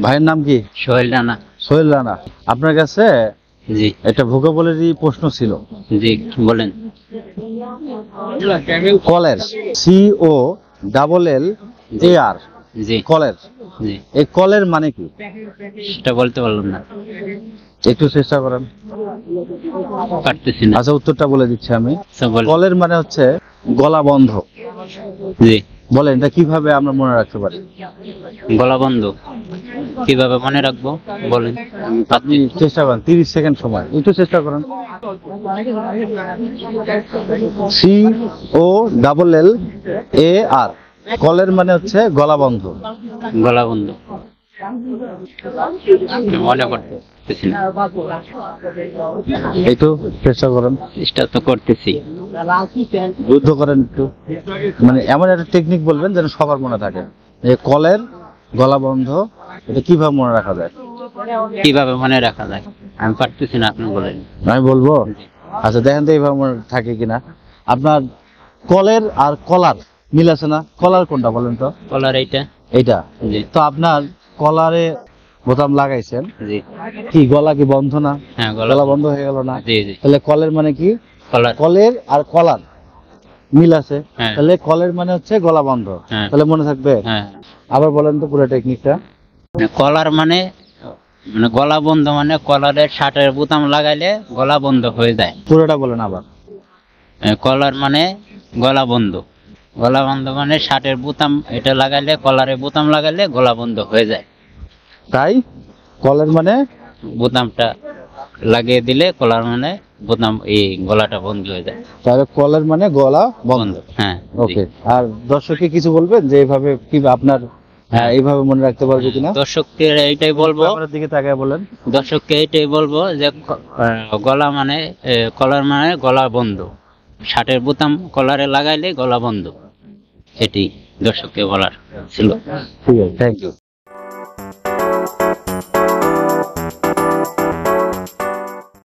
ভাইয়ের নাম কি? সোহেল রানা। সোহেল রানা। আপনার কাছে জি একটা ভোকাবুলারি প্রশ্ন ছিল। জি বলেন। কলের, COLLER, জি কলের, জি এই কলের মানে কি? সেটা বলতে পারলাম না, একটু চেষ্টা করেন। পারতেছি না। আচ্ছা, উত্তরটা বলে দিচ্ছি আমি। আচ্ছা, বলেন। কলের মানে হচ্ছে গলা বন্ধ। জি, বলেন এটা কিভাবে আমরা মনে রাখতে পারি? গলা বন্ধ কিভাবে মনে রাখবো বলেন। আপনি চেষ্টা করেন, 30 সেকেন্ড সময়, একটু চেষ্টা করেন। COLLER, কলের মানে হচ্ছে গলা বন্ধ। গলা বন্ধ মনে করতেছি না, একটু চেষ্টা করেন, চেষ্টা তো করতেছি। যুদ্ধ করেন একটু। মানে এমন একটা টেকনিক বলবেন যেন সবার মনে থাকে। যে কলের গলা বন্ধ, এটা কিভাবে মনে রাখা যায়? কিভাবে মনে রাখা যায় আমি পারতেছি না, আপনি বলেন। আমি বলবো। আচ্ছা, দেখেন তো এইভাবে মনে থাকে কিনা। আপনার কলের আর কলার মিল আছে না? কলার কোনটা বলেন তো? কলার এইটা। এইটা। জি তো আপনার কলারে বোতাম লাগাইছেন, জি কি গলা কি বন্ধ না? হ্যাঁ, গলা বন্ধ হয়ে গেল না? জি জি তাহলে কলের মানে কি? কলার। কলের আর কলার মিল আছে। হ্যাঁ তাহলে কলের মানে হচ্ছে গলা বন্ধ। হ্যাঁ তাহলে মনে থাকবে। হ্যাঁ, আবার বলেন তো পুরো টেকনিকটা। কলার মানে মানে গলা বন্ধ, মানে কলারের শার্টের বোতাম লাগাইলে গলা বন্ধ হয়ে যায়। পুরোটা বলেন আবার। কলার মানে গলা বন্ধ, গলা বন্ধ মানে শার্টের বোতাম এটা লাগাইলে, কলারে বোতাম লাগাইলে গলা বন্ধ হয়ে যায়। তাই কলের মানে বোতামটা লাগিয়ে দিলে কলার মানে বোতাম, এই গলাটা বন্ধ হয়ে যায়। তাহলে কলের মানে গলা বন্ধ। হ্যাঁ। ওকে। আর দর্শককে কিছু বলবেন যে এইভাবে কি আপনার এইভাবে মনে রাখতে পারবে কিনা? দর্শককে এইটাই বলবো, আপনার দিকে তাকায় বলেন। দর্শককে এইটাই বলবো যে গলা মানে কলার মানে গলা বন্ধ, শার্টের বোতাম কলারে লাগাইলে গলা বন্ধ। এটি দর্শককে বলার ছিল। ঠিক আছে, থ্যাংক ইউ।